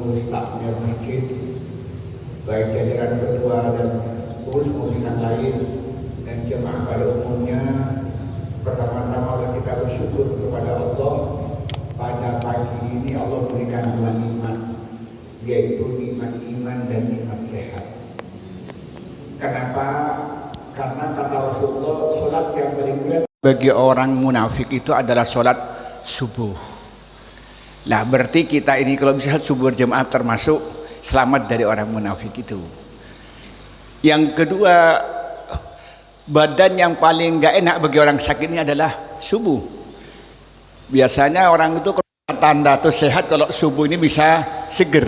pengurus takmir masjid, baik jajaran ketua dan pengurus yang lain dan jemaah pada umumnya. Pertama-tama kita bersyukur kepada Allah pada pagi ini Allah berikan dua nikmat, yaitu nikmat iman dan nikmat sehat. Kenapa? Karena kata Rasulullah, sholat yang paling mulia bagi orang munafik itu adalah sholat subuh. Nah berarti kita ini kalau bisa subuh berjamaah termasuk selamat dari orang munafik itu. Yang kedua, badan yang paling gak enak bagi orang sakit ini adalah subuh. Biasanya orang itu tanda atau sehat kalau subuh ini bisa seger.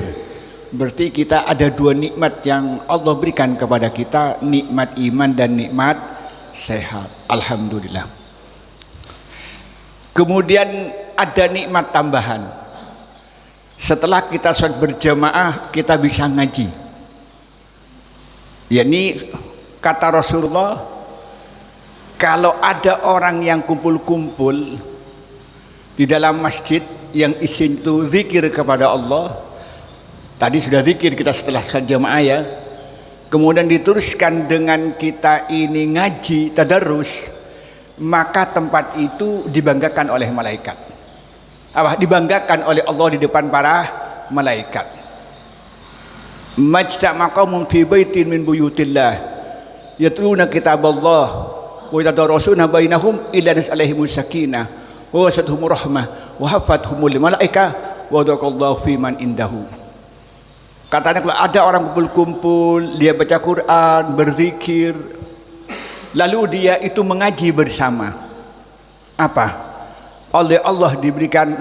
Berarti kita ada dua nikmat yang Allah berikan kepada kita, nikmat iman dan nikmat sehat. Alhamdulillah. Kemudian ada nikmat tambahan. Setelah kita sholat berjamaah, kita bisa ngaji. Yani kata Rasulullah, kalau ada orang yang kumpul-kumpul di dalam masjid yang isinya itu zikir kepada Allah, tadi sudah zikir kita setelah sholat jamaah ya, kemudian diteruskan dengan kita ini ngaji tadarus, maka tempat itu dibanggakan oleh malaikat. Dibanggakan oleh Allah di depan para malaikat. Majtama qaumun fi baitin min buyutillah yatluna kitaballah wa yatadarasuna bainahum illa nas'alaihim sakinah wa wasathum rahmah wa hafathumul malaika wa dzaqallahu fi man indahu. Katanya kalau ada orang kumpul-kumpul, dia baca Quran, berzikir, lalu dia itu mengaji bersama, apa? Oleh Allah diberikan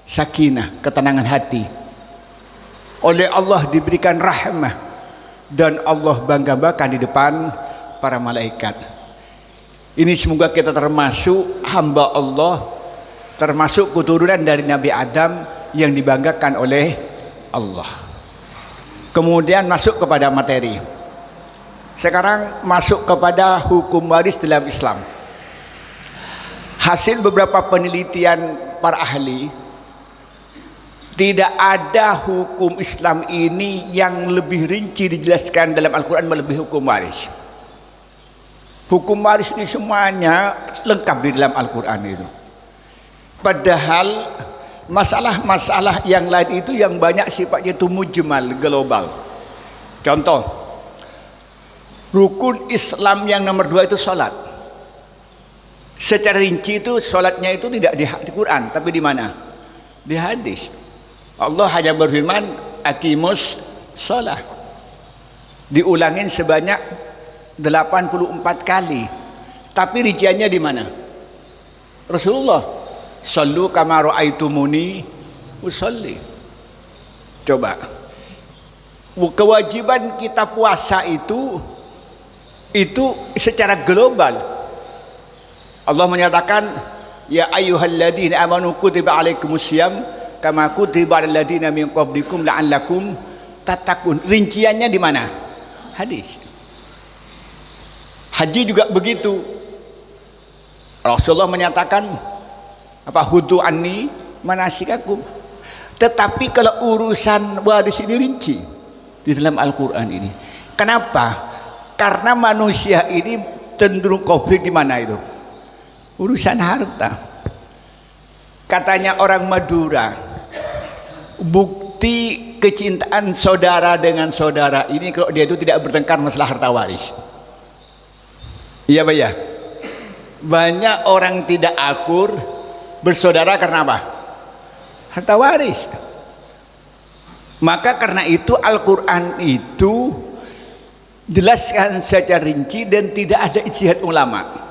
sakinah, ketenangan hati. Oleh Allah diberikan rahmah, dan Allah bangga-banggakan di depan para malaikat. Ini semoga kita termasuk hamba Allah, termasuk keturunan dari Nabi Adam yang dibanggakan oleh Allah. Kemudian masuk kepada materi. Sekarang masuk kepada hukum waris dalam Islam. Hasil beberapa penelitian para ahli, tidak ada hukum Islam ini yang lebih rinci dijelaskan dalam Al-Quran melebihi hukum waris. Hukum waris ini semuanya lengkap di dalam Al-Quran itu. Padahal masalah-masalah yang lain itu yang banyak sifatnya itu mujmal, global. Contoh, rukun Islam yang nomor 2 itu sholat. Secara rinci itu sholatnya itu tidak di Quran, tapi di mana? Di hadis. Allah hanya berfirman, aqimus sholah. Diulangin sebanyak 84 kali. Tapi rinciannya di mana? Rasulullah, sallu kama ra'aitumuni usolli. Coba, kewajiban kita puasa itu secara global. Allah menyatakan, ya ayyuhalladzina amanu kutiba alaikumusiyam kama kutiba alal ladzina min qablikum la'allakum tattaqun. Rinciannya di mana? Hadis. Haji juga begitu. Rasulullah menyatakan apa, hudu anni manasikakum. Tetapi kalau urusan waris ini rinci di dalam Al-Quran ini. Kenapa? Karena manusia ini cenderung konflik di mana itu? Urusan harta. Katanya orang Madura, bukti kecintaan saudara dengan saudara ini kalau dia itu tidak bertengkar masalah harta waris. Iya Pak ya? Banyak orang tidak akur bersaudara karena apa? Harta waris. Maka karena itu Al-Quran itu jelaskan secara rinci dan tidak ada ijtihad ulama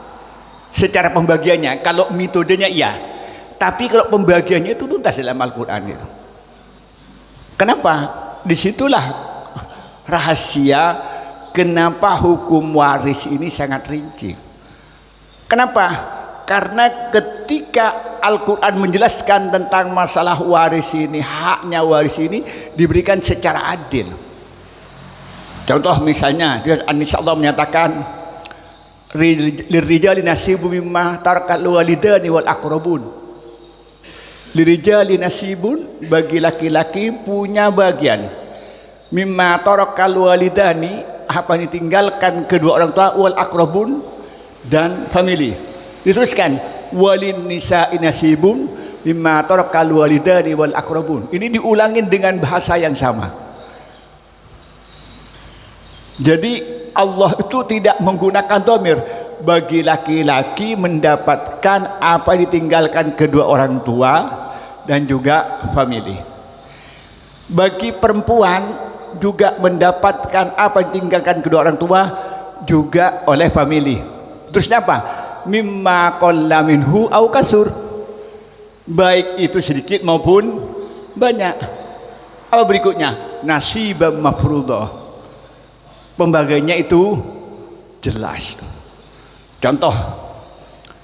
secara pembagiannya. Kalau metodenya iya, tapi kalau pembagiannya itu tuntas dalam Al-Quran itu. Kenapa? Disitulah rahasia kenapa hukum waris ini sangat rinci. Kenapa? Karena ketika Al-Quran menjelaskan tentang masalah waris ini, haknya waris ini diberikan secara adil. Contoh misalnya, An-Nisa Allah menyatakan, lirijali nasibu mimma tarakal walidani wal aqrabun. Lirijali nasibun, bagi laki-laki punya bagian. Mimma tarakal walidani, apa yang ditinggalkan kedua orang tua, wal aqrabun, dan family. Diteruskan walin nisa'i nasibun mimma tarakal walidani wal aqrabun. Ini diulangin dengan bahasa yang sama. Jadi Allah itu tidak menggunakan dhamir. Bagi laki-laki mendapatkan apa yang ditinggalkan kedua orang tua dan juga family. Bagi perempuan juga mendapatkan apa yang ditinggalkan kedua orang tua juga oleh family. Terusnya apa? Mimma qalla minhu au kasur, baik itu sedikit maupun banyak. Apa berikutnya? Nasibam mafruḍah, pembagiannya itu jelas. Contoh,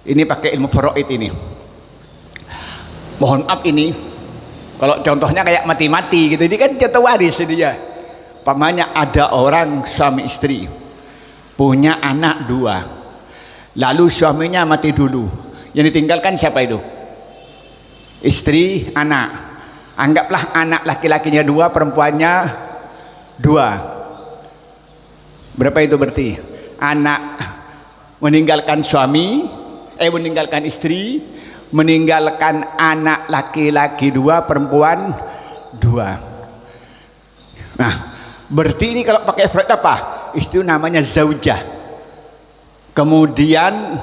ini pakai ilmu faraid ini. Mohon maaf ini, kalau contohnya kayak mati-mati gitu, ini kan contoh waris ini ya. Pamannya ada orang suami istri, punya anak 2, lalu suaminya mati dulu. Yang ditinggalkan siapa itu? Istri, anak. Anggaplah anak laki-lakinya 2, perempuannya 2. Berapa itu berarti? Anak meninggalkan suami, meninggalkan istri, meninggalkan anak laki-laki 2, perempuan 2. Nah, berarti ini kalau pakai faraid apa? Itu namanya zaujah. Kemudian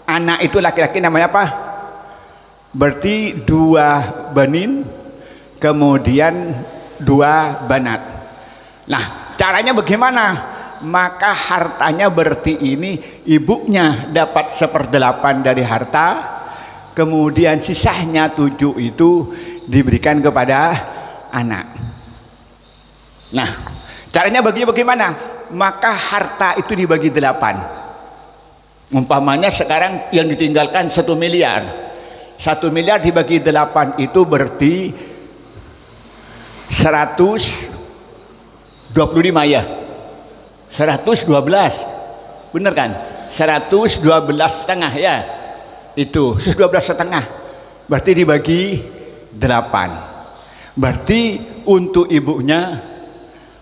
anak itu laki-laki namanya apa? Berarti 2 banin, kemudian 2 banat. Nah, caranya bagaimana? Maka hartanya berarti ini ibunya dapat 1/8 dari harta, kemudian sisanya 7 itu diberikan kepada anak. Nah, caranya bagaimana? Maka harta itu dibagi 8. Umpamanya sekarang yang ditinggalkan 1 miliar. 1 miliar dibagi 8 itu berarti 125 ya. 112, bener kan? 112,5 ya, itu 112,5 berarti dibagi 8, berarti untuk ibunya.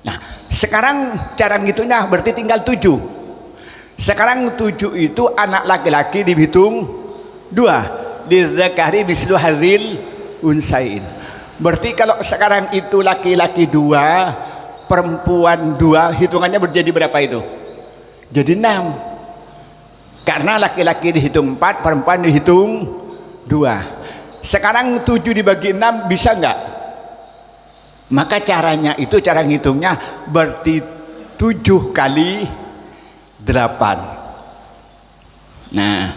Nah, sekarang cara ngitungnya berarti tinggal 7. Sekarang 7 itu anak laki-laki dihitung 2, lidzakari mislu hadzil unsain. Berarti kalau sekarang itu laki-laki 2, perempuan 2, hitungannya menjadi berapa itu? Jadi 6. Karena laki-laki dihitung 4, perempuan dihitung 2. Sekarang 7 dibagi 6 bisa enggak? Maka caranya itu, cara ngitungnya berarti 7 kali 8. Nah,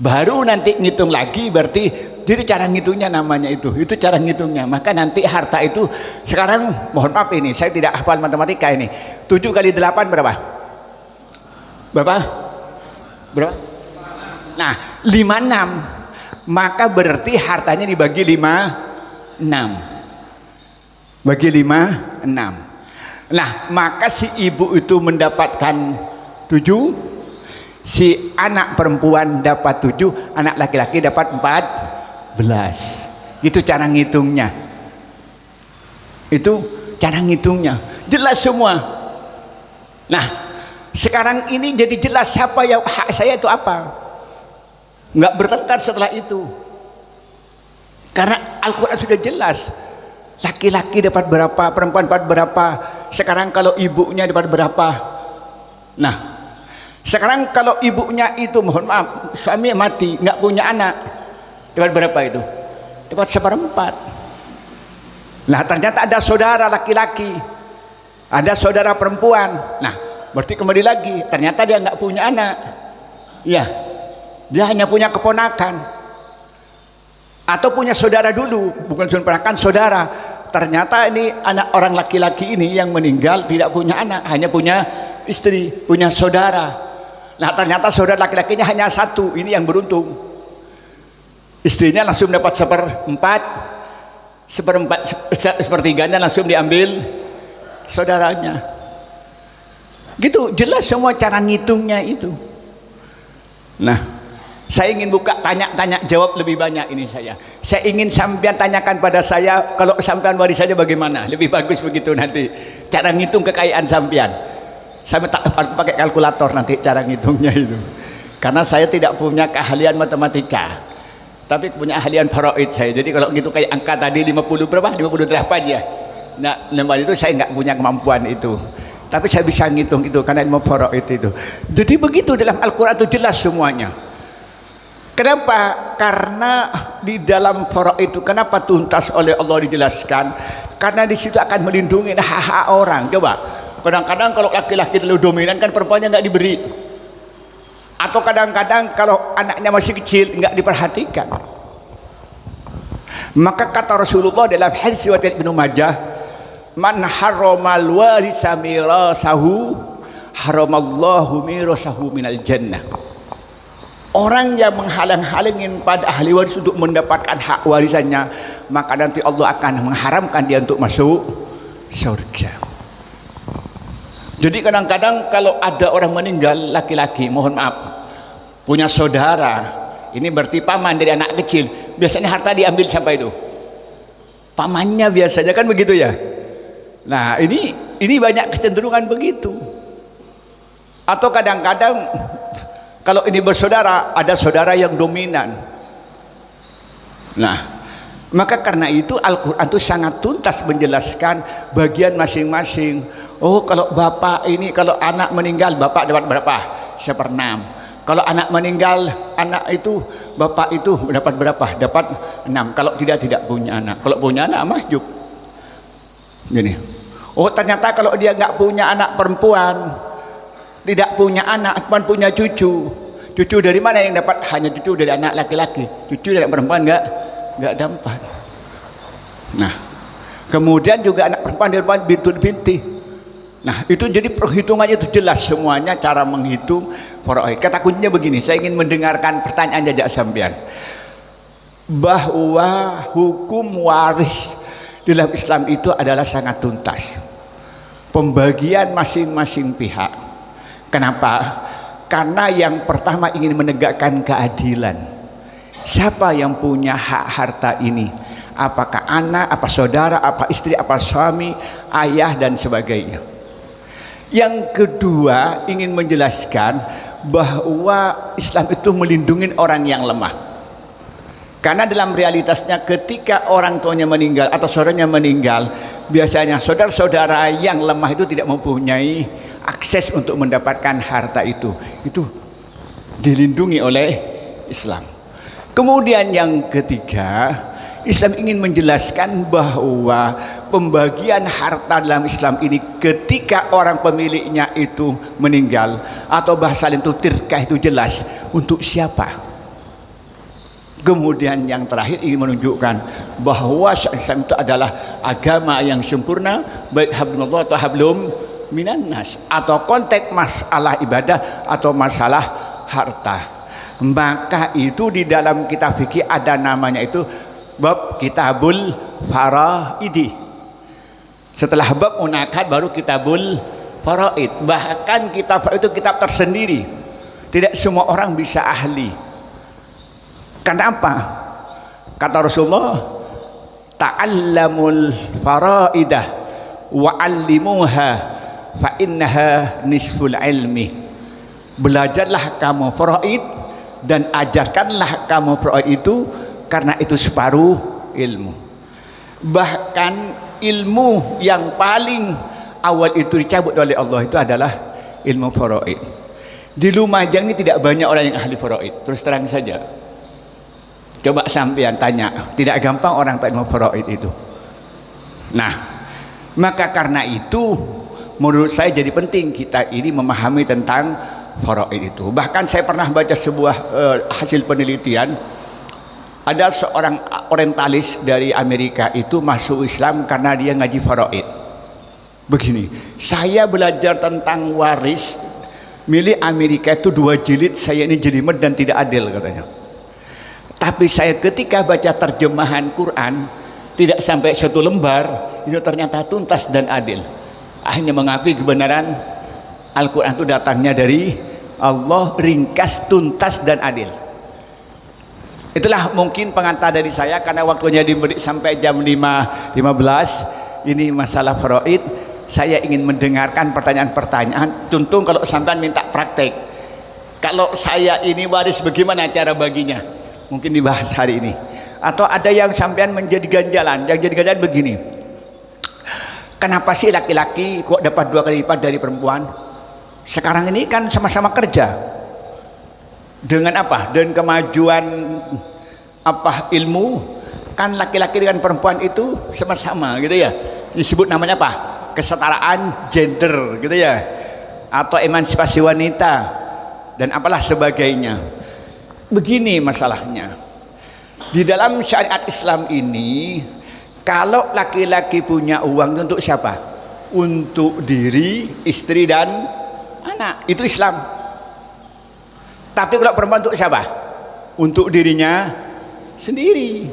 baru nanti ngitung lagi, berarti jadi cara ngitungnya namanya itu cara ngitungnya. Maka nanti harta itu sekarang, mohon maaf ini saya tidak hafal matematika ini. 7 kali 8 berapa? Berapa? Nah, 56. Maka berarti hartanya dibagi 56. Bagi 56. Nah, maka si ibu itu mendapatkan 7, si anak perempuan dapat 7, anak laki-laki dapat 14. Itu cara ngitungnya. Itu cara ngitungnya. Jelas semua. Nah, sekarang ini jadi jelas siapa yang hak saya itu apa. Nggak bertengkar setelah itu. Karena Al-Quran sudah jelas. Laki-laki dapat berapa, perempuan dapat berapa. Sekarang kalau ibunya dapat berapa. Nah, sekarang kalau ibunya itu, mohon maaf, suami mati, nggak punya anak, dapat berapa itu? Dapat 1/4. Nah, ternyata ada saudara laki-laki, ada saudara perempuan. Nah, berarti kembali lagi, ternyata dia nggak punya anak. Ya, dia hanya punya keponakan. Atau punya saudara dulu, bukan keponakan, saudara. Ternyata ini anak orang laki-laki ini yang meninggal tidak punya anak, hanya punya istri, punya saudara. Nah, ternyata saudara laki-lakinya hanya 1, ini yang beruntung. Istrinya langsung dapat 1/4, langsung diambil saudaranya. Gitu, jelas semua cara ngitungnya itu. Nah, Saya ingin buka tanya jawab lebih banyak ini saya. Saya ingin sampean tanyakan pada saya, kalau sampean warisannya bagaimana? Lebih bagus begitu nanti. Cara ngitung kekayaan sampean. Saya tak pakai kalkulator nanti cara ngitungnya itu. Karena saya tidak punya keahlian matematika. Tapi punya ahlian faraid saya. Jadi kalau gitu kayak angka tadi 50 berapa? 58 ya. Nah, lembar itu saya nggak punya kemampuan itu. Tapi saya bisa ngitung itu karena ilmu faraid itu. Jadi begitu dalam Al-Qur'an itu jelas semuanya. Kenapa? Karena di dalam faraid itu kenapa tuntas oleh Allah dijelaskan? Karena di situ akan melindungi hak-hak orang. Coba. Kadang-kadang kalau laki-laki terlalu dominan kan perempuannya nggak diberi. Atau kadang-kadang kalau anaknya masih kecil nggak diperhatikan. Maka kata Rasulullah dalam hadis riwayat Ibnu Majah, man harramal warisa mirasahu haramallahu mirasahu minal jannah. Orang yang menghalang-halangin pada ahli waris untuk mendapatkan hak warisannya, maka nanti Allah akan mengharamkan dia untuk masuk surga. Jadi kadang-kadang kalau ada orang meninggal laki-laki, mohon maaf, punya saudara, ini berarti paman dari anak kecil, biasanya harta diambil siapa itu? Pamannya biasanya kan begitu ya. Nah ini banyak kecenderungan begitu. Atau kadang-kadang kalau ini bersaudara, ada saudara yang dominan. Nah, maka karena itu Al-Quran itu sangat tuntas menjelaskan bagian masing-masing. Oh, kalau bapak ini, kalau anak meninggal, bapak dapat berapa? 1/6. Kalau anak meninggal, anak itu, bapak itu dapat berapa? Dapat 6. Kalau tidak punya anak. Kalau punya anak, mahjub. Gini. Oh, ternyata kalau dia nggak punya anak perempuan, tidak punya anak, cuma punya cucu. Cucu dari mana yang dapat? Hanya cucu dari anak laki-laki. Cucu dari anak perempuan nggak dapat. Nah, kemudian juga anak perempuan dari bintul binti. Nah, itu jadi perhitungannya itu jelas semuanya cara menghitung faraid. Kata kuncinya begini, saya ingin mendengarkan pertanyaan jajak sampean. Bahwa hukum waris dalam Islam itu adalah sangat tuntas. Pembagian masing-masing pihak. Kenapa? Karena yang pertama ingin menegakkan keadilan. Siapa yang punya hak harta ini? Apakah anak, apa saudara, apa istri, apa suami, ayah dan sebagainya. Yang kedua ingin menjelaskan bahwa Islam itu melindungi orang yang lemah. Karena dalam realitasnya ketika orang tuanya meninggal atau saudaranya meninggal, biasanya saudara-saudara yang lemah itu tidak mempunyai akses untuk mendapatkan harta itu dilindungi oleh Islam. Kemudian yang ketiga, Islam ingin menjelaskan bahwa pembagian harta dalam Islam ini ketika orang pemiliknya itu meninggal atau bahasa lain itu tirkah itu jelas untuk siapa. Kemudian yang terakhir ingin menunjukkan bahwa Islam itu adalah agama yang sempurna, baik hablumullah atau hablum minan nas, atau konteks masalah ibadah atau masalah harta. Maka itu di dalam kitab fikih ada namanya itu bab kitabul faraidi. Setelah bab munakad baru kitabul faraid. Bahkan kitab itu kitab tersendiri. Tidak semua orang bisa ahli. Kenapa? Kata Rasulullah, ta'allamul faraidah wa'allimuha fa innaha nisful ilmi. Belajarlah kamu faraid dan ajarkanlah kamu faraid itu karena itu separuh ilmu. Bahkan ilmu yang paling awal itu dicabut oleh Allah itu adalah ilmu faraid. Di Lumajang ini tidak banyak orang yang ahli faraid, terus terang saja. Coba sampean tanya, tidak gampang orang tahu ilmu faraid itu. Nah, maka karena itu menurut saya jadi penting kita ini memahami tentang faraid itu. Bahkan saya pernah baca sebuah hasil penelitian, ada seorang orientalis dari Amerika itu masuk Islam karena dia ngaji faraid. Begini, saya belajar tentang waris milik Amerika itu 2 jilid, saya ini jelimet dan tidak adil katanya. Tapi saya ketika baca terjemahan Quran tidak sampai 1 lembar itu ternyata tuntas dan adil. Akhirnya mengakui kebenaran Al-Quran itu datangnya dari Allah, ringkas, tuntas dan adil. Itulah mungkin pengantar dari saya karena waktunya diberi sampai jam 5.15. Ini masalah faraid. Saya ingin mendengarkan pertanyaan-pertanyaan. Tuntung kalau sampean minta praktek. Kalau saya ini waris bagaimana cara baginya? Mungkin dibahas hari ini. Atau ada yang sampean menjadi ganjalan. Yang jadi ganjalan begini. Kenapa sih laki-laki kok dapat 2 kali lipat dari perempuan? Sekarang ini kan sama-sama kerja. Dengan apa? Dengan kemajuan ilmu, kan laki-laki dengan perempuan itu sama-sama gitu ya. Disebut namanya apa? Kesetaraan gender gitu ya. Atau emansipasi wanita dan apalah sebagainya. Begini masalahnya. Di dalam syariat Islam ini, kalau laki-laki punya uang untuk siapa? Untuk diri, istri dan anak. Itu Islam. Tapi kalau perempuan untuk siapa? Untuk dirinya sendiri.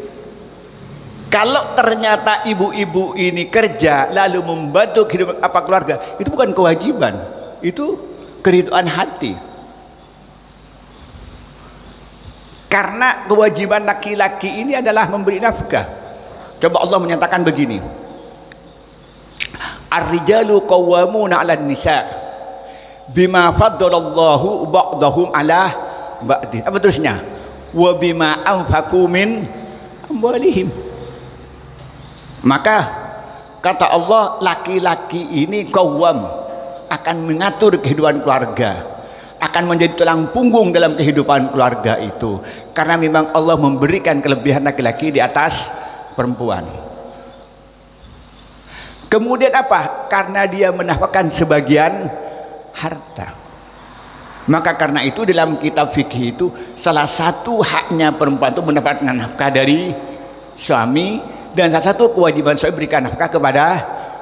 Kalau ternyata ibu-ibu ini kerja lalu membantu kehidupan keluarga, itu bukan kewajiban, itu keridhaan hati. Karena kewajiban laki-laki ini adalah memberi nafkah. Coba Allah menyatakan begini, ar-rijalu qawwamuna 'alan nisa' bima faddalallahu ba'dahum ala ba'din. Apa terusnya? Wa bima anfaqu min amwalihim. Maka kata Allah, laki-laki ini qawwam, akan mengatur kehidupan keluarga, akan menjadi tulang punggung dalam kehidupan keluarga itu, karena memang Allah memberikan kelebihan laki-laki di atas perempuan. Kemudian apa? Karena dia menafkahkan sebagian harta. Maka karena itu dalam kitab fikih itu salah satu haknya perempuan itu mendapatkan nafkah dari suami, dan salah satu kewajiban suami berikan nafkah kepada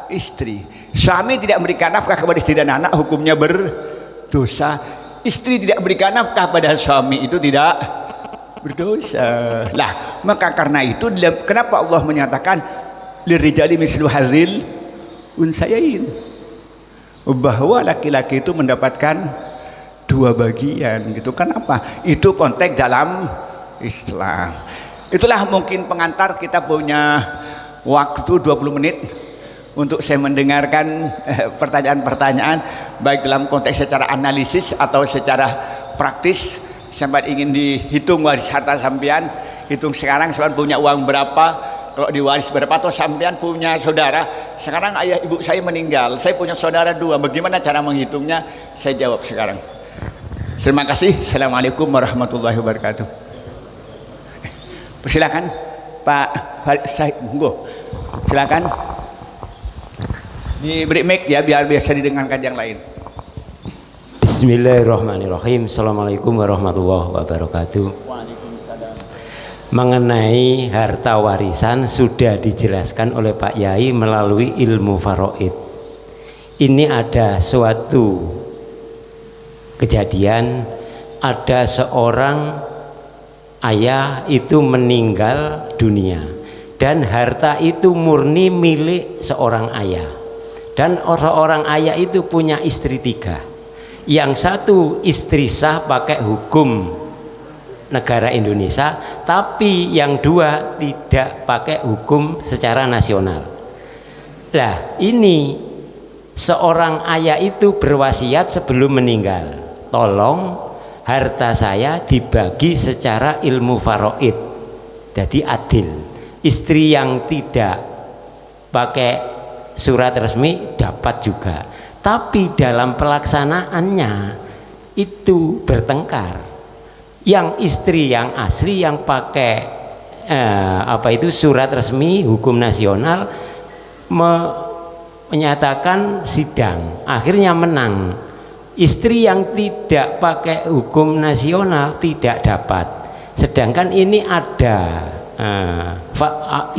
istri. Suami tidak memberikan nafkah kepada istri dan anak, hukumnya berdosa. Istri tidak berikan nafkah pada suami, itu tidak berdosa. Lah, maka karena itu kenapa Allah menyatakan lirijali mislu hadzil unsayain, bahwa laki-laki itu mendapatkan 2 bagian gitu. Kenapa? Itu konteks dalam Islam. Itulah mungkin pengantar. Kita punya waktu 20 menit untuk saya mendengarkan pertanyaan-pertanyaan, baik dalam konteks secara analisis atau secara praktis. Sampai ingin dihitung waris harta sampean, hitung sekarang sampean punya uang berapa, kalau diwaris berapa, atau sampean punya saudara. Sekarang ayah ibu saya meninggal, saya punya saudara 2, bagaimana cara menghitungnya? Saya jawab sekarang. Terima kasih. Assalamualaikum warahmatullahi wabarakatuh. Silakan Pak saya silakan diberi mic ya, biar biasa didengarkan yang lain. Bismillahirrahmanirrahim. Assalamualaikum warahmatullahi wabarakatuh. Mengenai harta warisan sudah dijelaskan oleh Pak Yai melalui ilmu faraid. Ini ada suatu kejadian, ada seorang ayah itu meninggal dunia dan harta itu murni milik seorang ayah, dan seorang ayah itu punya istri 3. Yang satu istri sah pakai hukum negara Indonesia, tapi yang 2 tidak pakai hukum secara nasional. Nah, ini seorang ayah itu berwasiat sebelum meninggal, tolong harta saya dibagi secara ilmu faraid, jadi adil. Istri yang tidak pakai surat resmi dapat juga, tapi dalam pelaksanaannya itu bertengkar. Yang istri yang asli yang pakai surat resmi hukum nasional menyatakan sidang, akhirnya menang. Istri yang tidak pakai hukum nasional tidak dapat. Sedangkan ini ada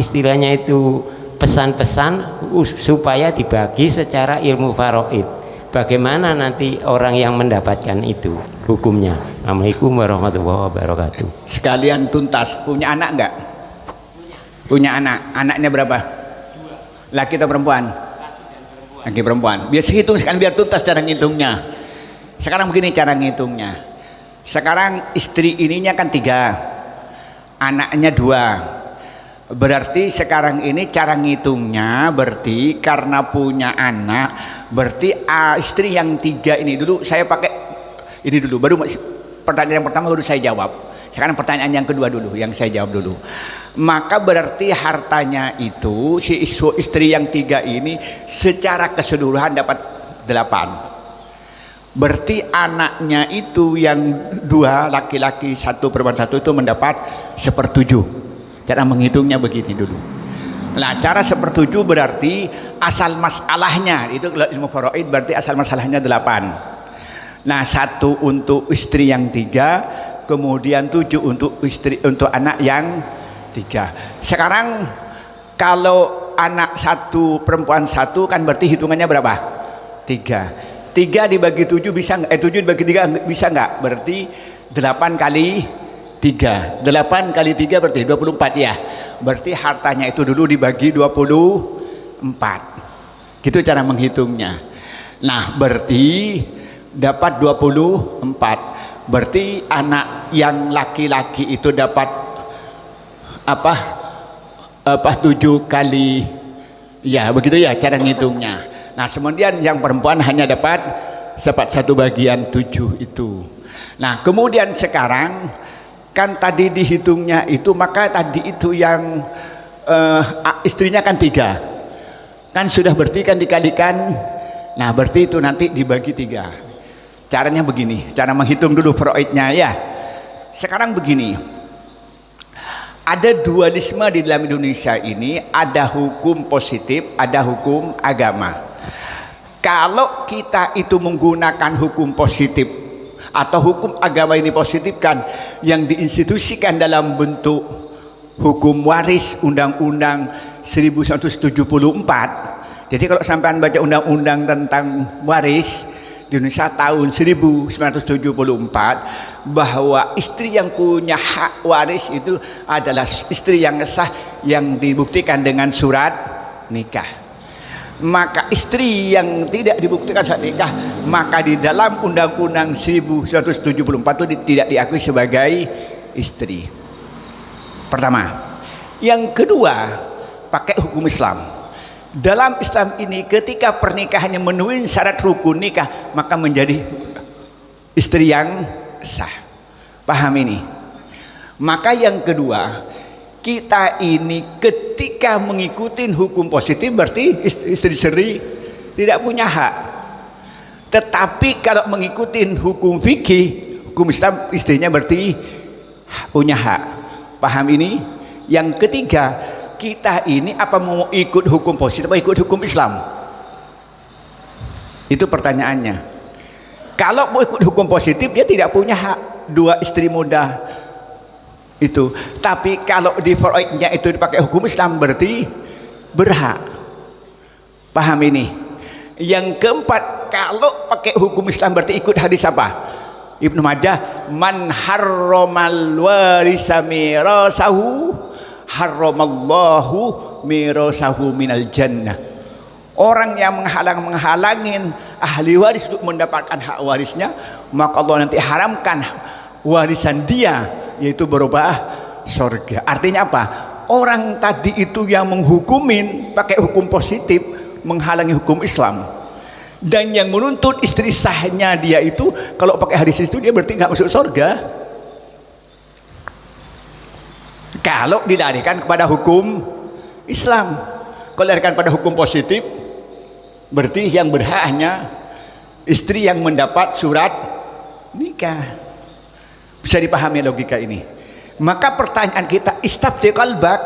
istilahnya itu pesan-pesan supaya dibagi secara ilmu faraid. Bagaimana nanti orang yang mendapatkan itu hukumnya? Assalamualaikum warahmatullahi wabarakatuh. Sekalian tuntas, punya anak enggak? Punya anak. Anaknya berapa? 2. Laki atau perempuan? Laki perempuan. Biar hitung sekalian, biar tuntas cara ngitungnya. Sekarang begini cara ngitungnya. Sekarang istri ininya kan 3, anaknya 2. Berarti sekarang ini cara ngitungnya berarti karena punya anak, berarti istri yang 3 ini dulu saya pakai ini dulu, baru pertanyaan yang pertama baru saya jawab. Sekarang pertanyaan yang kedua dulu yang saya jawab dulu. Maka berarti hartanya itu si istri yang 3 ini secara keseluruhan dapat 8. Berarti anaknya itu yang 2 laki-laki 1 perempuan 1 itu mendapat 1/7. Cara menghitungnya begini dulu. Nah, cara 1/7 berarti asal masalahnya itu ilmu faraid berarti asal masalahnya 8. Nah, 1 untuk istri yang 3, kemudian 7 untuk anak yang 3. Sekarang kalau anak 1 perempuan 1 kan berarti hitungannya berapa? 3. 3 dibagi 7 bisa enggak? 7 dibagi 3 bisa enggak? Berarti 8 kali 3. 8 kali 3 berarti 24 ya. Berarti hartanya itu dulu dibagi 24. Gitu cara menghitungnya. Nah, berarti dapat 24. Berarti anak yang laki-laki itu dapat 7 kali ya begitu ya cara ngitungnya. Nah, kemudian yang perempuan hanya dapat 1/7 itu. Nah, kemudian sekarang kan tadi dihitungnya itu, maka tadi itu yang istrinya kan 3 kan sudah berarti kan dikalikan. Nah, berarti itu nanti dibagi 3. Caranya begini, cara menghitung dulu faraidnya ya. Sekarang begini, ada dualisme di dalam Indonesia ini, ada hukum positif, ada hukum agama. Kalau kita itu menggunakan hukum positif atau hukum agama ini positif kan yang diinstitusikan dalam bentuk hukum waris Undang-Undang 1974. Jadi kalau sampean baca undang-undang tentang waris di Indonesia tahun 1974, bahwa istri yang punya hak waris itu adalah istri yang sah yang dibuktikan dengan surat nikah. Maka istri yang tidak dibuktikan surat nikah, maka di dalam Undang-Undang 1974 itu tidak diakui sebagai istri. Pertama. Yang kedua, pakai hukum Islam. Dalam Islam ini ketika pernikahannya memenuhi syarat rukun nikah, maka menjadi istri yang sah. Paham ini? Maka yang kedua, kita ini ketika mengikuti hukum positif berarti istri-istri tidak punya hak. Tetapi kalau mengikuti hukum fikih, hukum Islam, istrinya berarti punya hak. Paham ini? Yang ketiga, kita ini apa mau ikut hukum positif atau ikut hukum Islam? Itu pertanyaannya. Kalau mau ikut hukum positif, dia tidak punya hak 2 istri muda itu. Tapi kalau di faraidnya itu dipakai hukum Islam berarti berhak. Paham ini? Yang keempat, kalau pakai hukum Islam berarti ikut hadis apa? Ibnu Majah, man harramal warisa mirasahu harramallahu mirasahu minal jannah. Orang yang menghalangin ahli waris untuk mendapatkan hak warisnya, maka Allah nanti haramkan warisan dia, yaitu berupa surga. Artinya apa? Orang tadi itu yang menghukumin pakai hukum positif, menghalangi hukum Islam, dan yang menuntut istri sahnya dia itu kalau pakai hadis itu dia berarti nggak masuk surga. Kalau dilarikan kepada hukum Islam, kalau dilarikan pada hukum positif, berarti yang berhak hanya istri yang mendapat surat nikah. Bisa dipahami logika ini? Maka pertanyaan kita, istafti qalbak,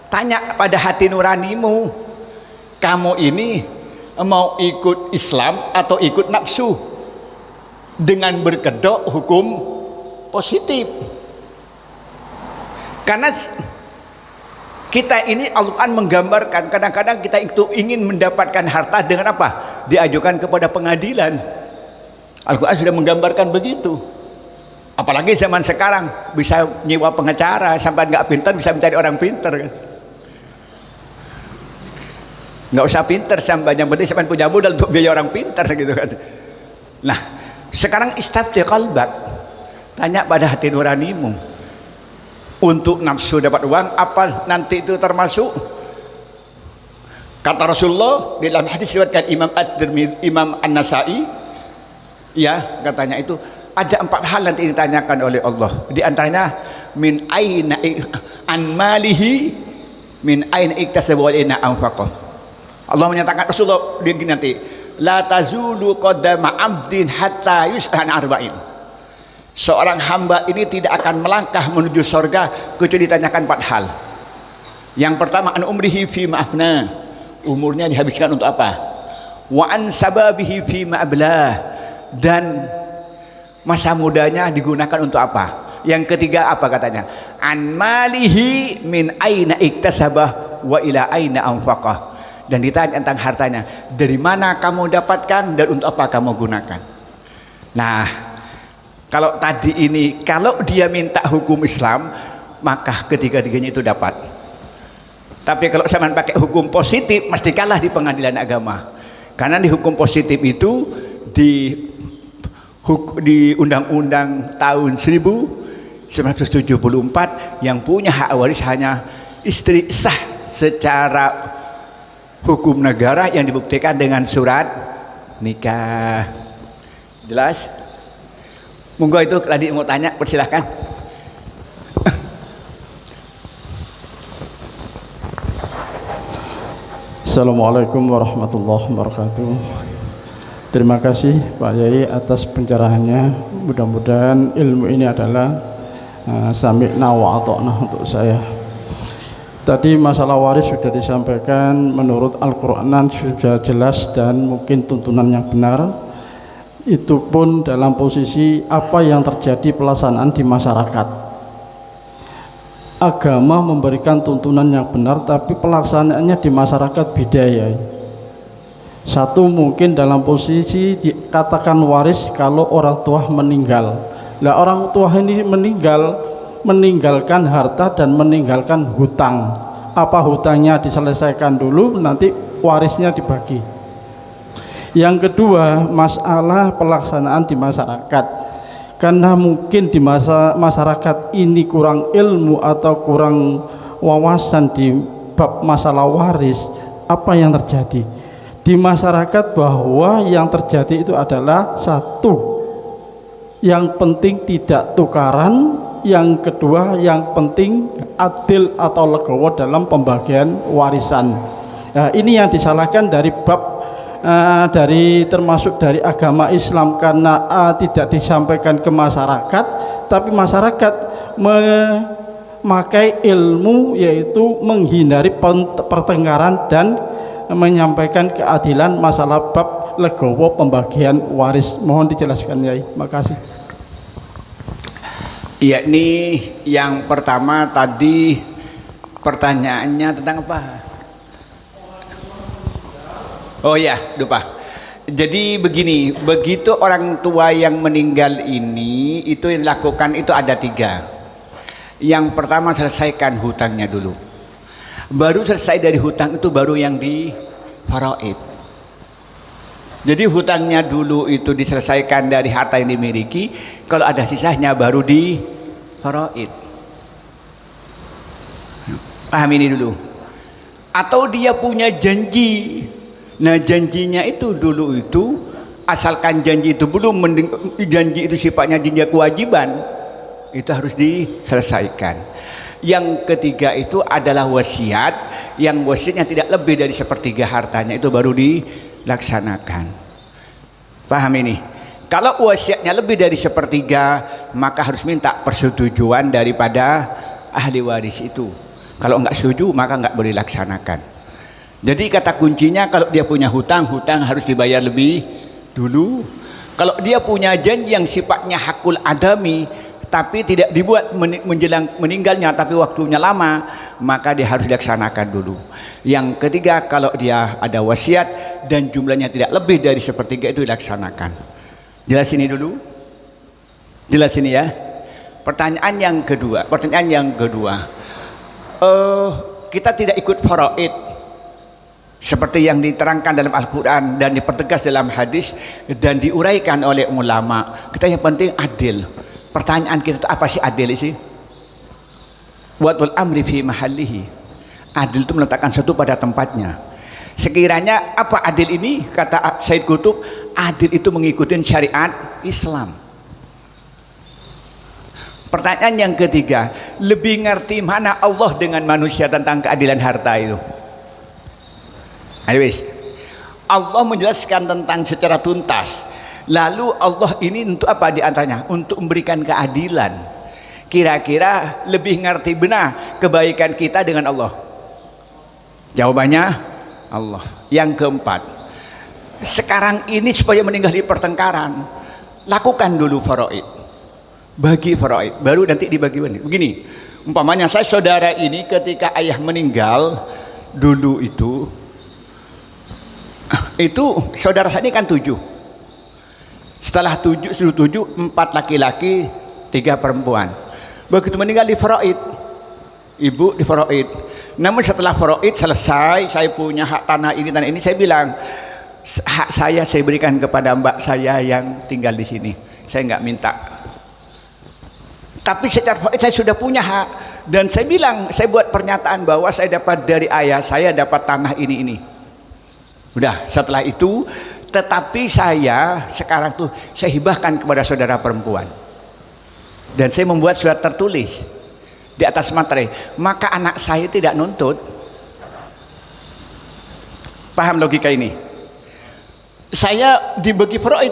tanya pada hati nuranimu, kamu ini mau ikut Islam atau ikut nafsu dengan berkedok hukum positif? Karena kita ini Al-Quran menggambarkan, kadang-kadang kita itu ingin mendapatkan harta dengan apa? Diajukan kepada pengadilan. Al-Quran sudah menggambarkan begitu. Apalagi zaman sekarang bisa nyewa pengacara, sampai nggak pintar bisa mencari orang pintar kan. Nggak usah pintar, sampai yang penting sampai punya modal untuk biaya orang pintar gitu kan. Nah, sekarang istafti qalbak, tanya pada hati nuranimu, untuk nafsu dapat uang, apa nanti itu termasuk? Kata Rasulullah dalam hadis riwayatkan Imam An-Nasai, ya, katanya itu ada 4 hal nanti ditanyakan oleh Allah. Di antaranya min aina an malihi min aina iktasaba wa aina anfaqa. Allah menyatakan Rasulullah begini nanti, la tazulu qadama 'abdin hatta yus'al arba'in. Seorang hamba ini tidak akan melangkah menuju surga kecuali ditanyakan 4 hal. Yang pertama, an umrihi fi ma'afna, umurnya dihabiskan untuk apa? Wa an sababihi fi ma'ablah, dan masa mudanya digunakan untuk apa? Yang ketiga apa katanya? An malihi min aina iktasabah wa ila aina anfaqah, dan ditanya tentang hartanya, dari mana kamu dapatkan dan untuk apa kamu gunakan. Nah, kalau tadi ini, kalau dia minta hukum Islam, maka ketiga-tiganya itu dapat. Tapi kalau saya pakai hukum positif, mesti kalah di pengadilan agama. Karena di hukum positif itu di Undang-Undang tahun 1974 yang punya hak waris hanya istri sah secara hukum negara yang dibuktikan dengan surat nikah. Jelas? Monggo, itu tadi mau tanya, persilahkan. Assalamualaikum warahmatullahi wabarakatuh. Terima kasih Pak Yai atas pencerahannya. Mudah-mudahan ilmu ini adalah sami'na wa ata'na untuk saya. Tadi masalah waris sudah disampaikan, menurut Al-Qur'an sudah jelas dan mungkin tuntunan yang benar. Itu pun dalam posisi apa yang terjadi pelaksanaan di masyarakat. Agama memberikan tuntunan yang benar, tapi pelaksanaannya di masyarakat beda ya. Satu, mungkin dalam posisi dikatakan waris kalau orang tua meninggal. Lah orang tua ini meninggalkan harta dan meninggalkan hutang. Apa hutangnya diselesaikan dulu, nanti warisnya dibagi. Yang kedua, masalah pelaksanaan di masyarakat. Karena mungkin di masyarakat ini kurang ilmu atau kurang wawasan di bab masalah waris, apa yang terjadi di masyarakat, bahwa yang terjadi itu adalah satu, yang penting tidak tukaran, yang kedua yang penting adil atau legowo dalam pembagian warisan. Nah, ini yang disalahkan dari bab termasuk dari agama Islam, karena tidak disampaikan ke masyarakat, tapi masyarakat memakai ilmu, yaitu menghindari pertengkaran dan menyampaikan keadilan masalah bab legowo pembagian waris. Mohon dijelaskan Yai. Makasih. Iya, ini yang pertama tadi pertanyaannya tentang apa? Oh ya, lupa. Jadi begini, begitu orang tua yang meninggal ini, itu yang dilakukan itu ada 3. Yang pertama, selesaikan hutangnya dulu. Baru selesai dari hutang itu baru yang di faraid. Jadi hutangnya dulu itu diselesaikan dari harta yang dimiliki, kalau ada sisanya baru di faraid. Paham ini dulu. Atau dia punya janji. Nah, janjinya itu dulu itu, asalkan janji itu belum, janji itu sifatnya janji kewajiban, itu harus diselesaikan. Yang ketiga itu adalah wasiat, yang wasiatnya tidak lebih dari 1/3 hartanya, itu baru dilaksanakan. Paham ini? Kalau wasiatnya lebih dari 1/3, maka harus minta persetujuan daripada ahli waris itu. Kalau enggak setuju, maka enggak boleh dilaksanakan. Jadi kata kuncinya, kalau dia punya hutang, hutang harus dibayar lebih dulu. Kalau dia punya janji yang sifatnya hakul adami, tapi tidak dibuat menjelang meninggalnya, tapi waktunya lama, maka dia harus dilaksanakan dulu. Yang ketiga, kalau dia ada wasiat dan jumlahnya tidak lebih dari 1/3, itu dilaksanakan. Jelas ini dulu? Jelas ini ya? Pertanyaan yang kedua, kita tidak ikut faraid seperti yang diterangkan dalam Al-Quran dan dipertegas dalam hadis dan diuraikan oleh ulama. Kita yang penting adil. Pertanyaan kita itu apa sih adil sih? Wadul amri fi mahallihi. Adil itu meletakkan sesuatu pada tempatnya. Sekiranya apa adil ini? Kata Said Qutb, adil itu mengikuti syariat Islam. Pertanyaan yang ketiga, lebih ngerti mana Allah dengan manusia tentang keadilan harta itu? Ayo wis. Allah menjelaskan tentang secara tuntas. Lalu Allah ini untuk apa diantaranya? Untuk memberikan keadilan. Kira-kira lebih ngerti benar kebaikan kita dengan Allah? Jawabannya Allah. Yang keempat, sekarang ini supaya meninggalkan pertengkaran, lakukan dulu faraid, bagi faraid, baru nanti dibagi. Begini, umpamanya saya saudara ini ketika ayah meninggal dulu itu saudara saya ini kan 7. Setelah 7, 4 laki-laki 3 perempuan. Begitu meninggal di faraid, ibu di faraid. Namun setelah faraid selesai, saya punya hak tanah ini, saya bilang hak saya berikan kepada mbak saya yang tinggal di sini, saya nggak minta. Tapi secara faraid saya sudah punya hak, dan saya bilang, saya buat pernyataan bahwa saya dapat dari ayah saya dapat tanah ini. Udah, setelah itu, tetapi saya sekarang tuh saya hibahkan kepada saudara perempuan. Dan saya membuat surat tertulis di atas materai, maka anak saya tidak nuntut. Paham logika ini? Saya dibagi faraid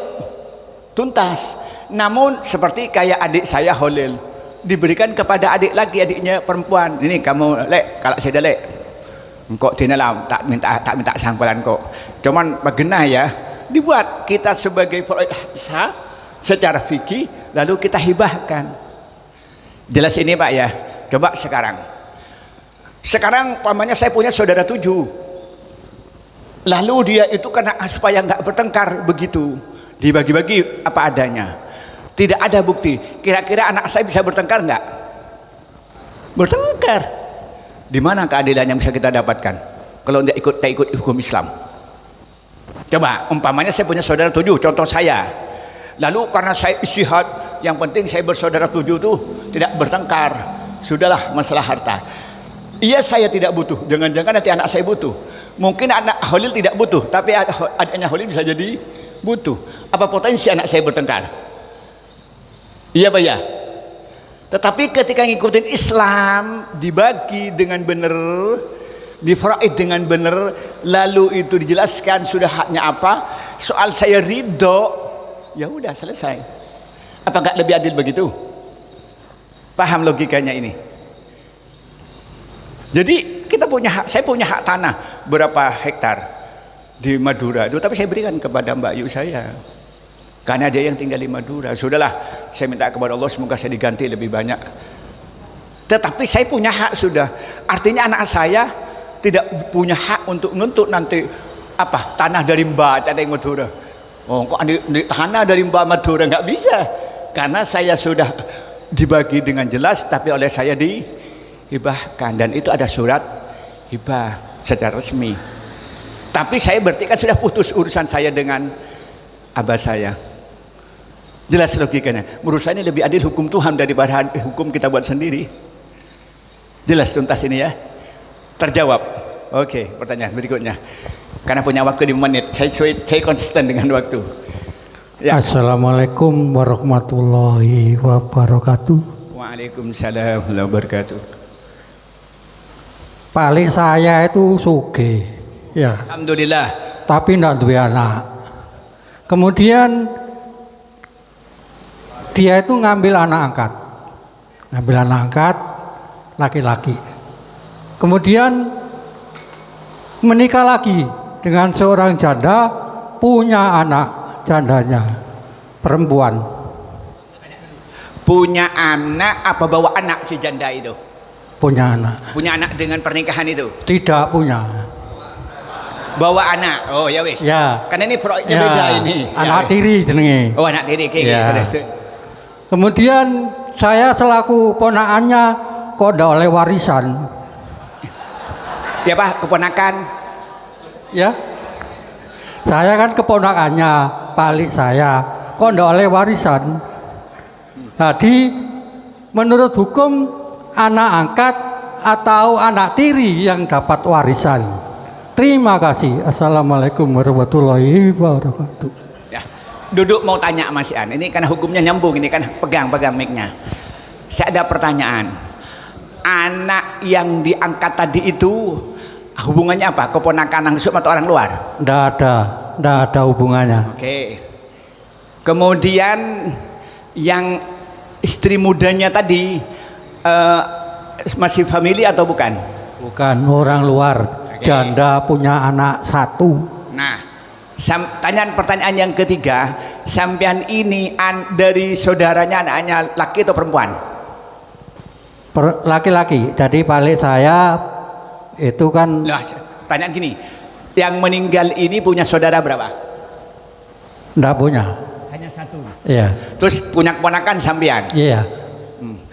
tuntas, namun seperti kayak adik saya Holil diberikan kepada adik lagi, adiknya perempuan. Ini kamu lek, kalau saya dah lek, engkau tinalam tak minta sangkulan kok. Cuman bagaimana ya? Dibuat kita sebagai faraid sah secara fikih, lalu kita hibahkan. Jelas ini Pak ya? Coba sekarang pamannya saya punya saudara 7, lalu dia itu karena supaya nggak bertengkar begitu dibagi-bagi apa adanya, tidak ada bukti. Kira-kira anak saya bisa bertengkar nggak? Bertengkar. Di mana keadilan yang bisa kita dapatkan kalau tidak ikut hukum Islam? Coba umpamanya saya punya saudara 7, contoh saya. Lalu karena saya ijtihad, yang penting saya bersaudara 7 itu tidak bertengkar. Sudahlah masalah harta. Iya saya tidak butuh, jangan-jangan nanti anak saya butuh. Mungkin anak Holil tidak butuh, tapi adiknya Holil bisa jadi butuh. Apa potensi anak saya bertengkar? Iya Pak ya? Tetapi ketika ngikutin Islam, dibagi dengan benar, difaraid dengan benar, lalu itu dijelaskan sudah haknya apa, soal saya ridho, ya udah selesai. Apa enggak lebih adil begitu? Paham logikanya ini? Jadi kita punya hak, saya punya hak tanah berapa hektar di Madura itu, tapi saya berikan kepada Mbak Yu saya, karena dia yang tinggal di Madura. Sudahlah, saya minta kepada Allah semoga saya diganti lebih banyak. Tetapi saya punya hak sudah. Artinya anak saya tidak punya hak untuk nuntut nanti apa tanah dari Mbak ada yang Madura. Oh, kok tanah dari Mbak Madura? Nggak bisa, karena saya sudah dibagi dengan jelas, tapi oleh saya dihibahkan, dan itu ada surat hibah secara resmi. Tapi saya berarti kan sudah putus urusan saya dengan abah saya. Jelas logikanya. Menurut saya ini lebih adil hukum Tuhan daripada hukum kita buat sendiri. Jelas tuntas ini ya? Terjawab. Oke, pertanyaan berikutnya. Karena punya waktu 5 menit, saya konsisten dengan waktu. Ya. Assalamualaikum warahmatullahi wabarakatuh. Waalaikumsalam warahmatullahi wabarakatuh. Paling saya itu sugih, ya. Alhamdulillah. Tapi tidak duwe anak. Kemudian dia itu ngambil anak angkat laki-laki. Kemudian menikah lagi dengan seorang janda, punya anak jandanya perempuan. Punya anak apa bawa anak si janda itu? Punya anak. Punya anak dengan pernikahan itu? Tidak punya. Bawa anak. Oh ya wis. Ya. Karena ini proyeknya Ya, beda ini. anak Ya, tiri jenenge. oh anak tiri kayak Ya. gitu. Kemudian saya selaku ponakannya kok ndak oleh warisan. Ya Pak, keponakan. Ya. Saya kan keponakannya, balik saya kok ndak oleh warisan. Tadi menurut hukum anak angkat atau anak tiri yang dapat warisan. Terima kasih. Assalamualaikum warahmatullahi wabarakatuh. Ya, duduk mau tanya Mas Ian. Ini karena hukumnya nyambung, ini kan pegang mic-nya. Saya ada pertanyaan. Anak yang diangkat tadi itu hubungannya apa? Keponakan langsung atau orang luar? Nggak ada hubungannya. Oke. Kemudian yang istri mudanya tadi masih family atau bukan? Bukan, orang luar. Janda punya anak 1. Nah, pertanyaan yang ketiga, sampean ini dari saudaranya anaknya laki atau perempuan? Laki-laki. Jadi balik saya itu kan Nah, pertanyaan gini, yang meninggal ini punya saudara berapa? enggak punya. Hanya 1. Iya. Terus punya keponakan sampean? Iya.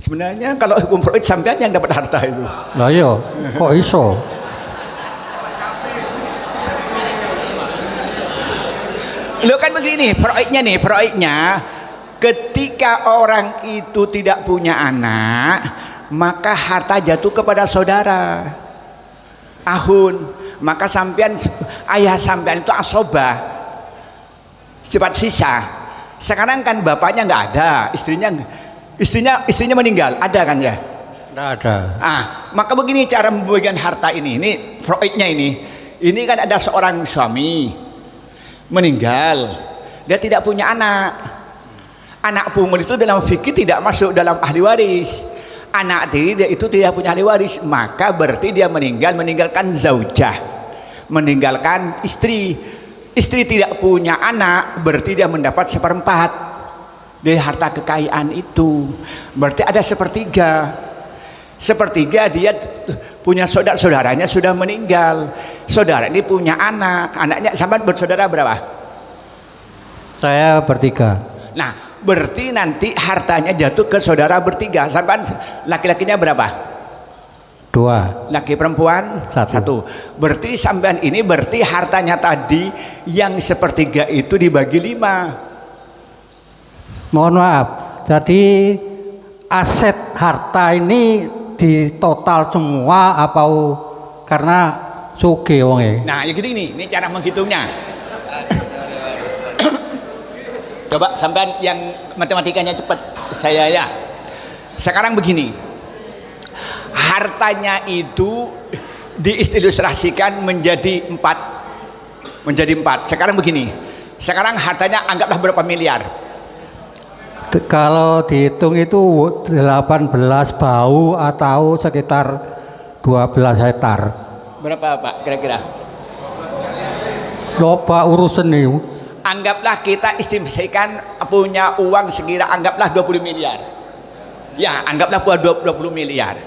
Sebenarnya kalau hukum Freud sampean yang dapat harta itu. Lah iya, kok iso? Lo kan begini, Freudnya ketika orang itu tidak punya anak, maka harta jatuh kepada saudara. Ahun, maka ayah sampean itu asobah, sifat sisa. Sekarang kan bapaknya nggak ada, istrinya meninggal, ada kan ya? Nggak ada. Maka begini cara membagikan harta ini Freudnya ini kan ada seorang suami meninggal, dia tidak punya anak pungut itu dalam fikih tidak masuk dalam ahli waris. Anak tiri dia itu tidak punya ahli waris, maka berarti dia meninggalkan zaujah, meninggalkan istri tidak punya anak, berarti dia mendapat 1/4 dari harta kekayaan itu. Berarti ada sepertiga dia punya saudaranya sudah meninggal, saudara ini punya anaknya sampai bersaudara berapa? Saya bertiga. Nah, berarti nanti hartanya jatuh ke saudara bertiga. Sampai laki-lakinya berapa? 2. Laki perempuan 1. Berarti sampean ini berarti hartanya tadi yang sepertiga itu dibagi 5. Mohon maaf. Jadi aset harta ini di total semua apa karena suge wonge? Nah, ya gini ini cara menghitungnya. Coba sampean yang matematikanya cepat, saya ya. Sekarang begini, hartanya itu diilustrasikan menjadi 4. Sekarang begini, sekarang hartanya anggaplah berapa miliar? Kalau dihitung itu 18 bau atau sekitar 12 hektar. Berapa Pak kira-kira? Loba urusan nih. Anggaplah kita estimasikan punya uang sekira anggaplah 20 miliar. Ya, anggaplah 20 miliar.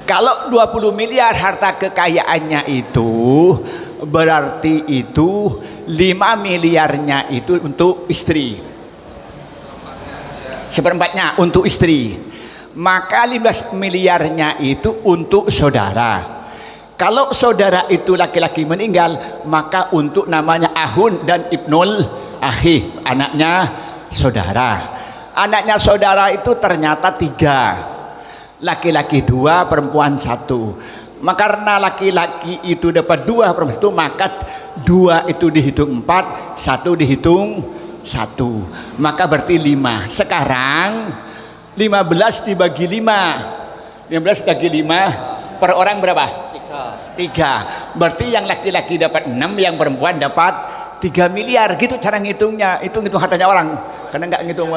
Kalau 20 miliar harta kekayaannya itu berarti itu 5 miliarnya itu untuk istri. 1/4 untuk istri. Maka 15 miliarnya itu untuk saudara. Kalau saudara itu laki-laki meninggal, maka untuk namanya ahun dan ibnul akhi, anaknya saudara. Anaknya saudara itu ternyata 3, laki-laki 2, perempuan 1. Maka karena laki-laki itu dapat 2, perempuan 1, maka 2 itu dihitung 4, 1 dihitung 1. Maka berarti 5. Sekarang 15 dibagi 5. 15 bagi 5 per orang berapa? 3. Berarti yang laki-laki dapat 6, yang perempuan dapat 3 miliar. Gitu cara ngitungnya. Hitung hartanya orang. Karena nggak ngitung.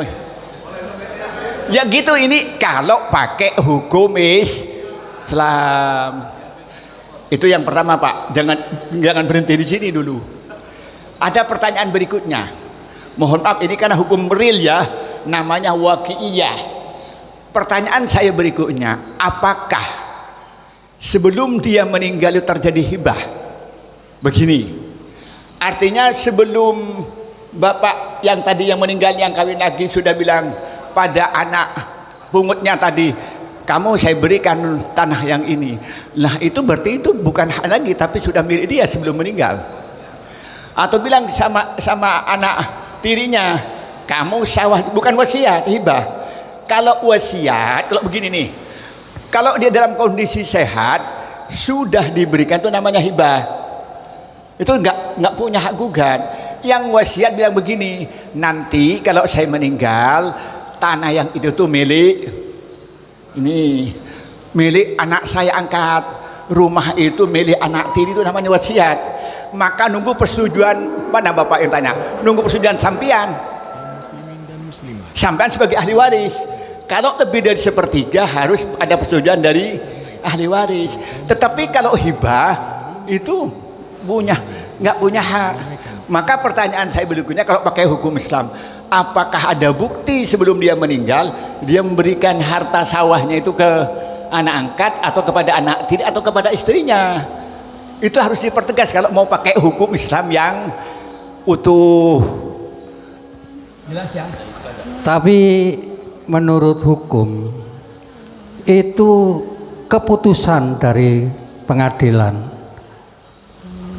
Ya gitu ini kalau pakai hukum Islam. Itu yang pertama Pak. Jangan berhenti di sini dulu. Ada pertanyaan berikutnya. Mohon maaf ini karena hukum real ya. Namanya waqi'iyah. Pertanyaan saya berikutnya, apakah sebelum dia meninggal itu terjadi hibah? Begini, artinya sebelum bapak yang tadi yang meninggal yang kawin lagi sudah bilang pada anak pungutnya tadi, kamu saya berikan tanah yang ini. Lah itu berarti itu bukan hak lagi tapi sudah milik dia sebelum meninggal. Atau bilang sama anak tirinya, kamu sawah, bukan wasiat, hibah. Kalau wasiat, kalau begini nih, Kalau dia dalam kondisi sehat sudah diberikan itu namanya hibah. Itu nggak punya hak gugat. Yang wasiat bilang begini, nanti kalau saya meninggal tanah yang itu tuh milik anak saya angkat, rumah itu milik anak tiri, itu namanya wasiat. Maka nunggu persetujuan mana bapak yang tanya? Nunggu persetujuan sampean sebagai ahli waris. Kalau lebih dari sepertiga harus ada persetujuan dari ahli waris. Tetapi kalau hibah itu nggak punya hak. Maka pertanyaan saya berikutnya, kalau pakai hukum Islam, apakah ada bukti sebelum dia meninggal dia memberikan harta sawahnya itu ke anak angkat atau kepada anak tiri atau kepada istrinya? Itu harus dipertegas kalau mau pakai hukum Islam yang utuh. Jelas ya? Tapi menurut hukum itu keputusan dari pengadilan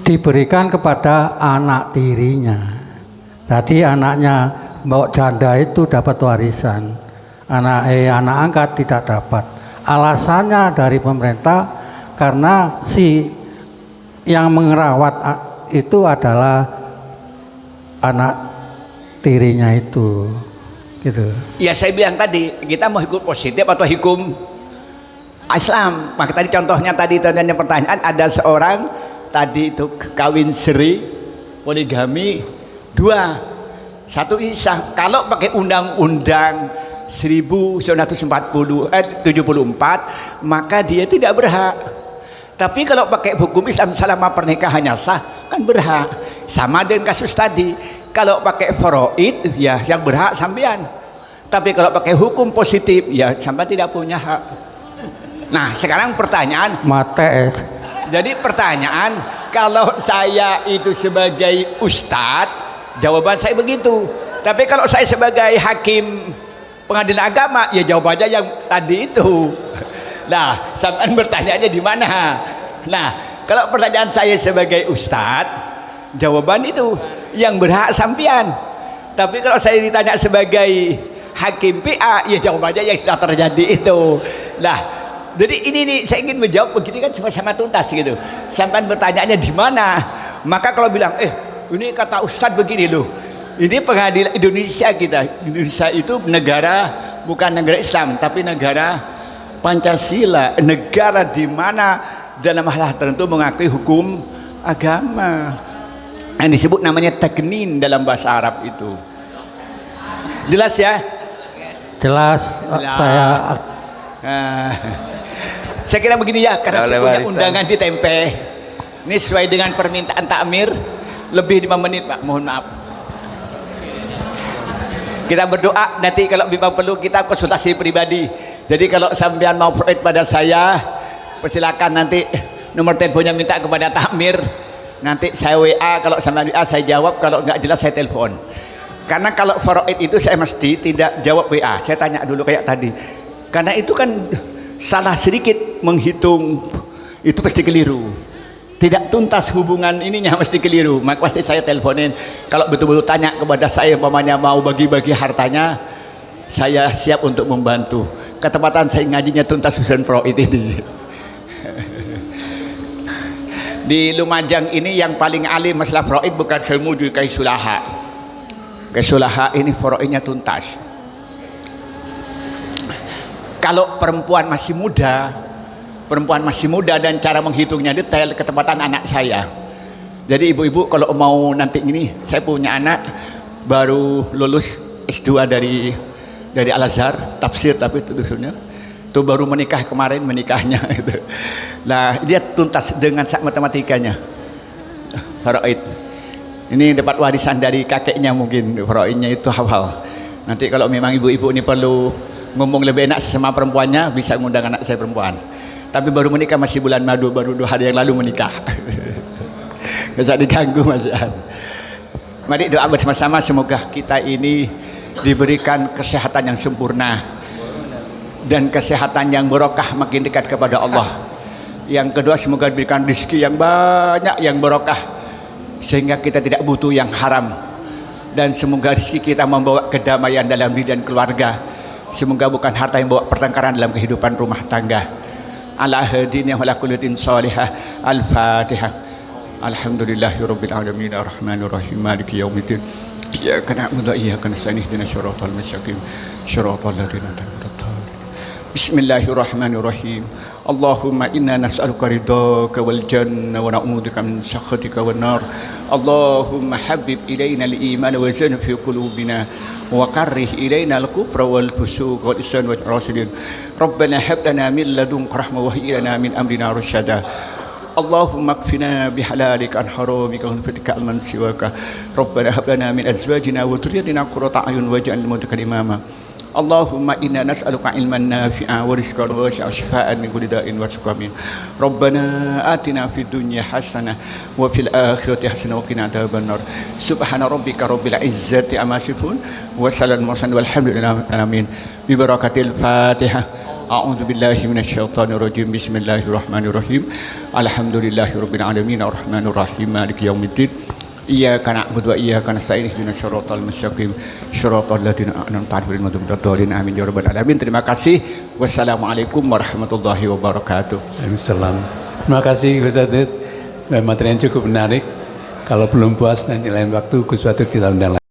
diberikan kepada anak tirinya. Jadi anaknya mbok janda itu dapat warisan, anak angkat tidak dapat. Alasannya dari pemerintah karena si yang merawat itu adalah anak tirinya itu, gitu. Ya saya bilang tadi, kita mau hukum positif atau hukum Islam. Maka tadi contohnya tadi pertanyaan, ada seorang tadi itu kawin siri, poligami, 2, 1 isah. Kalau pakai undang-undang 1974 maka dia tidak berhak. Tapi kalau pakai hukum Islam selama pernikahannya sah kan berhak. Sama dengan kasus tadi, kalau pakai faraid ya yang berhak sampean. Tapi kalau pakai hukum positif ya sampean tidak punya hak. Nah sekarang pertanyaan Mate. Jadi pertanyaan, kalau saya itu sebagai ustadz, jawaban saya begitu. Tapi kalau saya sebagai hakim pengadilan agama, ya jawabannya yang tadi itu. Nah, sampean bertanyanya di mana? Nah, kalau pertanyaan saya sebagai ustadz, jawaban itu yang berhak sampean. Tapi kalau saya ditanya sebagai hakim PA, ya jawabannya yang sudah terjadi itu. Nah, jadi ini nih saya ingin menjawab begitu kan sama-sama tuntas gitu. Sampean bertanyanya di mana? Maka kalau bilang, ini kata ustadz begini loh. Ini pengadilan Indonesia kita. Indonesia itu negara bukan negara Islam, tapi negara Pancasila, negara di mana dalam hal tertentu mengakui hukum agama. Yang disebut namanya taknin dalam bahasa Arab itu. Jelas ya? Jelas. Saya kira begini ya, karena saya punya undangan di Tempe. Ini sesuai dengan permintaan takmir, lebih 5 menit Pak, mohon maaf. Kita berdoa, nanti kalau memang perlu kita konsultasi pribadi. Jadi kalau sampean mau proyek pada saya, persilakan nanti nomor teleponnya minta kepada takmir. Nanti saya WA, kalau sampean WA saya jawab, kalau nggak jelas saya telepon. Karena kalau faraid itu saya mesti tidak jawab WA, saya tanya dulu kayak tadi. Karena itu kan salah sedikit menghitung itu pasti keliru. Tidak tuntas hubungan ininya mesti keliru. Maka pasti saya teleponin. Kalau betul-betul tanya kepada saya umpamanya mau bagi-bagi hartanya, saya siap untuk membantu. Ketepatan saya ngajinya tuntas urusan faraid ini. Di Lumajang ini yang paling alim masalah faraid bukan Semudi Kaisulaha. Kaisulaha ini faraidnya tuntas. Kalau perempuan masih muda dan cara menghitungnya detail, ketepatan anak saya. Jadi ibu-ibu kalau mau nanti ini, saya punya anak baru lulus S2 dari Al-Azhar, tafsir tapi tujuannya itu baru menikah kemarin menikahnya itu. Nah dia tuntas dengan matematikanya faraid. Ini dapat warisan dari kakeknya mungkin, faraidnya itu hafal. Nanti kalau memang ibu-ibu ini perlu ngomong lebih enak sama perempuannya, bisa ngundang anak saya perempuan. Tapi baru menikah masih bulan madu, baru 2 hari yang lalu menikah. Gak usah diganggu Mas Ian. Mari doa bersama-sama, semoga kita ini diberikan kesehatan yang sempurna dan kesehatan yang barokah, makin dekat kepada Allah. Yang kedua, semoga diberikan rezeki yang banyak yang barokah sehingga kita tidak butuh yang haram, dan semoga rezeki kita membawa kedamaian dalam diri dan keluarga. Semoga bukan harta yang bawa pertengkaran dalam kehidupan rumah tangga. ala hadina wa ala kulli din salihah. Al-Fatihah. Alhamdulillahirabbil alamin arrahmanir rahim maliki yaumiddin. Iyyaka na'budu wa iyyaka nasta'in ihdinas siratal mustaqim siratal ladzina an'amta 'alaihim. Bismillahirrahmanirrahim. Allahumma inna nas'aluka ridhaka wal jannah wa na'udzubika min sakhatika wan nar. Allahumma habib ilaina al-iman wa zayyinhu fi qulubina wa karrih ilaina al-kufra wal fusuq wal isyan wal rasidin. Rabbana hab lana min ladunka rahmah wa hayyi lana min amrina rasyada. Allahumma kfina bihalalika an haramika wa fadlika amman siwaka. Rabbana hab lana min azwajina wa dhurriyyatina qurrata a'yun waj'alna lil muttaqina imama. Allahumma inna nas'aluka ilman nafi'a wa rizqan wasi'an wa shifaa'an min kulli da'in wa suqamin. Rabbana atina fid dunya hasanah wa fil akhirati hasanah wa qina adzabannar. Subhana rabbika rabbil izzati amma yasifun wa salamun walhamdulillahi alamin. Bi barakatil Fatihah. A'udzu billahi minasyaitonir rajim. Bismillahirrahmanirrahim. Alhamdulillahirabbil alamin arrahmanir rahim maliki yaumiddin. Iyyaka na'budu wa iyyaka nasta'in ihdinas siratal mustaqim siratal ladzina an'amta 'alaihim ghairil maghdubi 'alaihim amin ya rabbal alamin. Terima kasih. Wassalamualaikum warahmatullahi wabarakatuh. Waalaikumsalam. Terima kasih Gus Adit. Materi yang cukup menarik. Kalau belum puas nanti lain waktu Gus Adit kita undang lagi.